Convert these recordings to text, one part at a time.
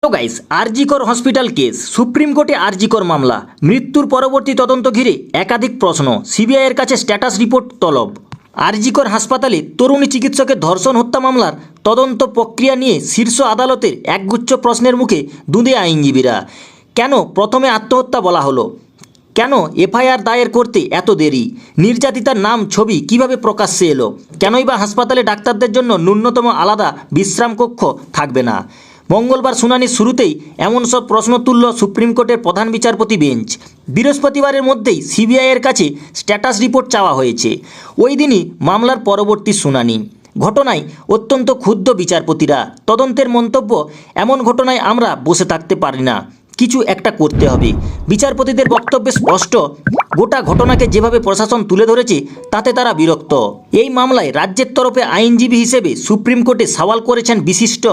তো guys, RG Kar hospital case, supreme কোর্টে আরজিকর মামলা, মৃত্যুর পরবর্তী তদন্ত ঘিরে একাধিক প্রশ্ন, সিবিআইয়ের কাছে স্ট্যাটাস রিপোর্ট তলব। আরজিকর হাসপাতালে তরুণী চিকিৎসকের ধর্ষণ হত্যা মামলার তদন্ত প্রক্রিয়া নিয়ে শীর্ষ আদালতের একগুচ্ছ প্রশ্নের মুখে দুঁদে আইনজীবীরা। কেন প্রথমে আত্মহত্যা বলা হলো? কেন এফআইআর দায়ের করতে এত দেরি? নির্যাতিতার নাম ছবি কিভাবে প্রকাশ্যে এলো? কেনই বা হাসপাতালে ডাক্তারদের জন্য ন্যূনতম আলাদা বিশ্রাম কক্ষ থাকবে না? মঙ্গলবার শুনানির শুরুতেই এমন সব প্রশ্ন তুলল সুপ্রিম কোর্টের প্রধান বিচারপতি বেঞ্চ। বৃহস্পতিবারের মধ্যেই সিবিআইয়ের কাছে স্ট্যাটাস রিপোর্ট চাওয়া হয়েছে। ওই দিনই মামলার পরবর্তী শুনানি। ঘটনায় অত্যন্ত ক্ষুব্ধ বিচারপতিরা। তদন্তের মন্তব্য, এমন ঘটনায় আমরা বসে থাকতে পারি না, কিছু একটা করতে হবে। বিচারপতিদের বক্তব্যে স্পষ্ট, গোটা ঘটনাকে যেভাবে প্রশাসন তুলে ধরেছে তাতে তারা বিরক্ত। এই মামলায় রাজ্যের তরফে আইনজীবী হিসেবে সুপ্রিম কোর্টে সওয়াল করেছেন বিশিষ্ট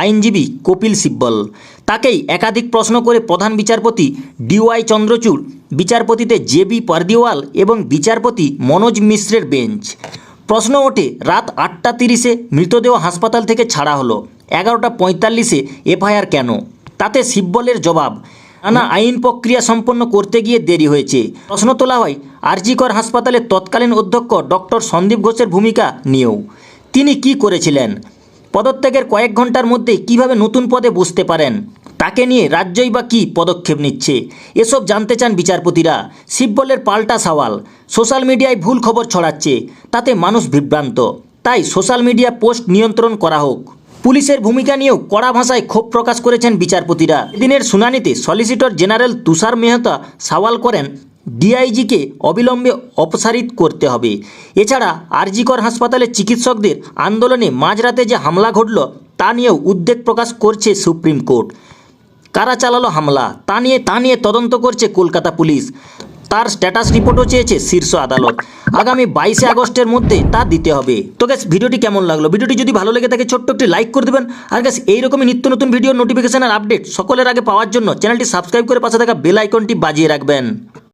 আইনজীবী কপিল সিব্বল। তাকেই একাধিক প্রশ্ন করে প্রধান বিচারপতি ডিওয়াই চন্দ্রচূড়, বিচারপতিতে জেবি পারদিওয়াল এবং বিচারপতি মনোজ মিশ্রের বেঞ্চ। প্রশ্ন ওঠে, রাত 8:30-এ মৃতদেহ হাসপাতাল থেকে ছাড়া হলো, 11:45-এ এফআইআর কেন? তাতে সিব্বলের জবাব, নানা আইন প্রক্রিয়া সম্পন্ন করতে গিয়ে দেরি হয়েছে। প্রশ্ন তোলা হয় আরজিকর হাসপাতালের তৎকালীন অধ্যক্ষ ডক্টর সন্দীপ ঘোষের ভূমিকা নিয়েও। তিনি কি করেছিলেন? পদত্যাগের কয়েক ঘন্টার মধ্যে কিভাবে নতুন পদে বসতে পারেন? তাকে নিয়ে রাজ্যই বা কী পদক্ষেপ নিচ্ছে? এসব জানতে চান বিচারপতিরা। সিব্বলের পাল্টা সওয়াল, সোশ্যাল মিডিয়ায় ভুল খবর ছড়াচ্ছে, তাতে মানুষ বিভ্রান্ত, তাই সোশ্যাল মিডিয়া পোস্ট নিয়ন্ত্রণ করা হোক। পুলিশের ভূমিকা নিয়েও কড়া ভাষায় ক্ষোভ প্রকাশ করেছেন বিচারপতিরা। এদিনের শুনানিতে সলিসিটর জেনারেল তুষার মেহতা সওয়াল করেন, ডিআইজিকে অবিলম্বে অপসারিত করতে হবে। এছাড়া আরজিকর হাসপাতালের চিকিৎসকদের আন্দোলনে মাঝরাতে যে হামলা ঘটল তা নিয়েও উদ্বেগ প্রকাশ করছে সুপ্রিম কোর্ট। কারা চালালো হামলা তা নিয়ে তদন্ত করছে কলকাতা পুলিশ। তার স্ট্যাটাস রিপোর্টও চেয়েছে শীর্ষ আদালত। আগামী 22 আগস্টের মধ্যে তা দিতে হবে। তো গ্যাস, ভিডিওটি কেমন লাগলো? ভিডিওটি যদি ভালো লেগে থাকে ছোট্ট একটি লাইক করে দেবেন। আর গ্যাস, এইরকমই নিত্য নতুন ভিডিও নোটিফিকেশন আর আপডেট সকলের আগে পাওয়ার জন্য চ্যানেলটি সাবস্ক্রাইব করে পাশে থাকা বেল আইকনটি বাজিয়ে রাখবেন।